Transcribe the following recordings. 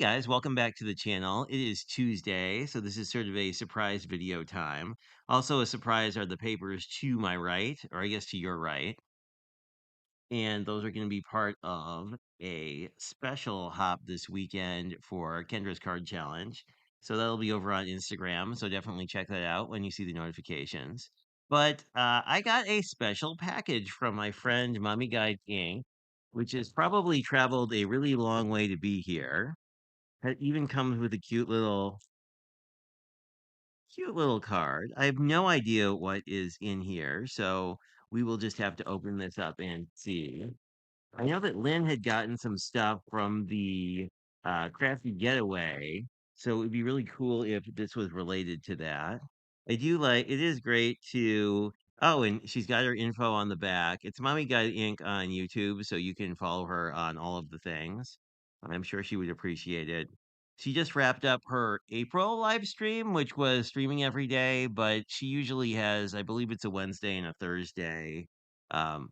guys, welcome back to the channel. It is Tuesday, so this is sort of a surprise video time. Also, a surprise are the papers to my right, or I guess to your right. And those are going to be part of a special hop this weekend for Kendra's Card Challenge. So that'll be over on Instagram. So definitely check that out when you see the notifications. But I got a special package from my friend Mommy Guide Inc., which has probably traveled a really long way to be here. It even comes with a cute little card. I have no idea what is in here, so we will just have to open this up and see. I know that Lynn had gotten some stuff from the Crafty Getaway, so it would be really cool if this was related to that. I do like it is great to oh, and she's got her info on the back. It's Mommy Guide Inc. on YouTube, so you can follow her on all of the things. I'm sure she would appreciate it. She just wrapped up her April live stream, which was streaming every day, but she usually has, I believe it's a Wednesday and a Thursday. Um,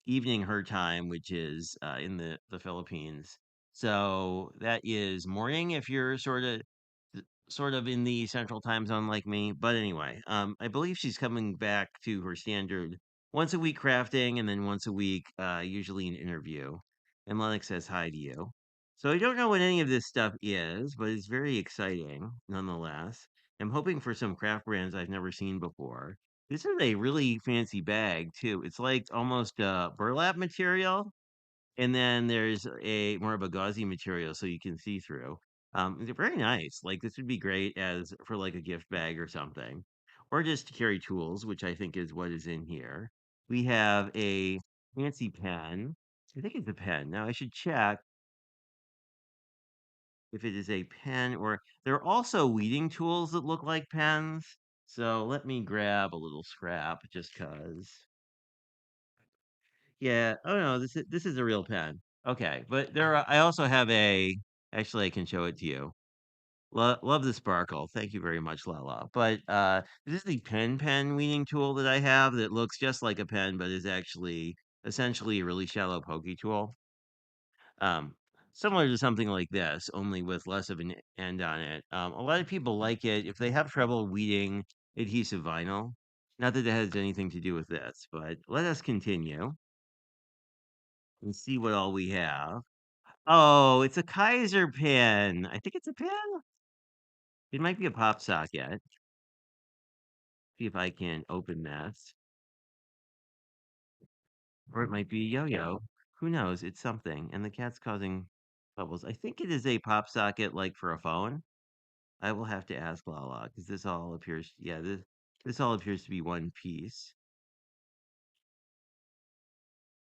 Evening her time, which is in the Philippines. So that is morning if you're sort of in the central time zone like me. But anyway, I believe she's coming back to her standard once a week crafting and then once a week, usually an interview. And Lennox says hi to you. So I don't know what any of this stuff is, but it's very exciting nonetheless. I'm hoping for some craft brands I've never seen before. This is a really fancy bag too. It's like almost burlap material, and then there's a more of a gauzy material so you can see through. They're very nice. Like this would be great as for like a gift bag or something, or just to carry tools, which I think is what is in here. We have a fancy pen. I think it's a pen. Now I should check if it is a pen or there are also weeding tools that look like pens. So let me grab a little scrap just cause. Yeah. Oh no, this is a real pen. Okay, but I also have a. Actually, I can show it to you. Love the sparkle. Thank you very much, Lala. But this is the pen weeding tool that I have that looks just like a pen, but is actually essentially a really shallow pokey tool. Um, Similar to something like this, only with less of an end on it. A lot of people like it if they have trouble weeding adhesive vinyl. Not that it has anything to do with this, but let us continue and see what all we have. Oh, it's a Kaiser pin. I think it's a pin. It might be a pop socket. See if I can open this. Or it might be a yo-yo. Who knows? It's something. And the cat's causing bubbles. I think it is a pop socket like for a phone. I will have to ask Lala because this all appears, yeah, this all appears to be one piece.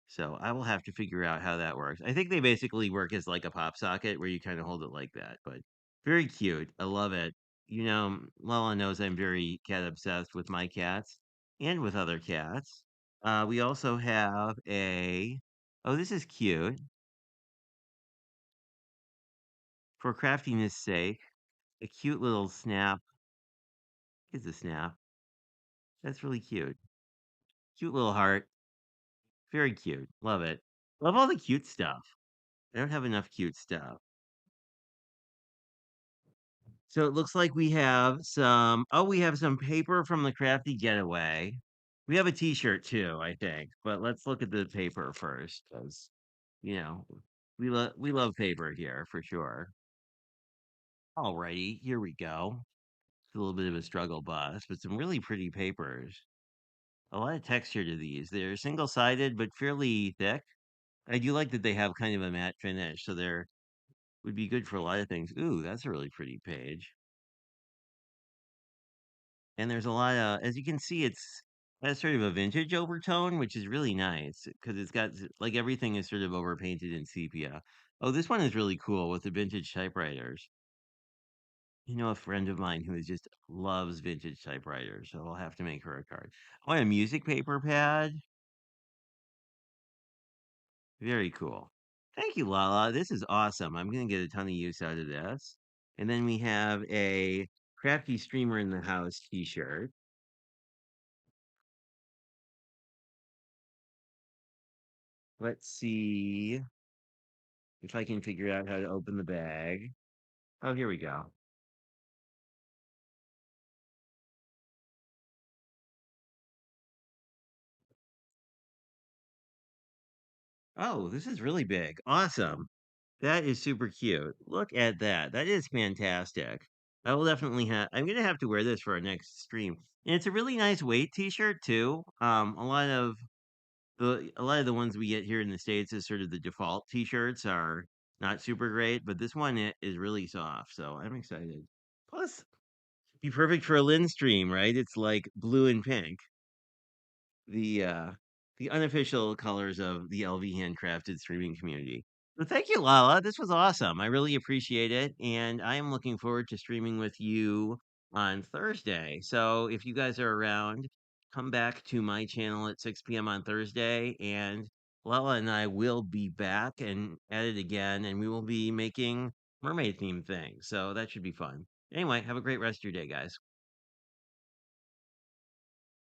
So I will have to figure out how that works. I think they basically work as like a pop socket where you kind of hold it like that, but very cute. I love it. Lala knows I'm very cat obsessed with my cats and with other cats. We also have oh, this is cute. For craftiness sake, a cute little snap. Is a snap. That's really cute. Cute little heart. Very cute. Love it. Love all the cute stuff. I don't have enough cute stuff. So it looks like we have some paper from the Crafty Getaway. We have a t-shirt too, I think. But let's look at the paper first, because you know, we love paper here for sure. Alrighty, here we go. It's a little bit of a struggle bus, but some really pretty papers. A lot of texture to these. They're single-sided but fairly thick. I do like that they have kind of a matte finish, so they're would be good for a lot of things. Ooh, that's a really pretty page. And there's a lot of, as you can see, it's has sort of a vintage overtone, which is really nice because it's got like everything is sort of overpainted in sepia. Oh, this one is really cool with the vintage typewriters. A friend of mine who just loves vintage typewriters, so I'll have to make her a card. Oh, and a music paper pad. Very cool. Thank you, Lala. This is awesome. I'm gonna get a ton of use out of this. And then we have a crafty streamer in the house t-shirt. Let's see if I can figure out how to open the bag. Oh, here we go. Oh, this is really big. Awesome. That is super cute. Look at that. That is fantastic. I will definitely I'm gonna have to wear this for our next stream. And it's a really nice weight t-shirt too. A lot of the ones we get here in the States is sort of the default t-shirts are not super great, but this one is really soft, so I'm excited. Plus, be perfect for a Lynn stream, right? It's like blue and pink. the uh the unofficial colors of the LV handcrafted streaming community. But thank you, Lala. This was awesome. I really appreciate it, and I am looking forward to streaming with you on Thursday. So if you guys are around, come back to my channel at 6 p.m. on Thursday, and Lala and I will be back and at it again, and we will be making mermaid themed things. So that should be fun. Anyway, have a great rest of your day, guys.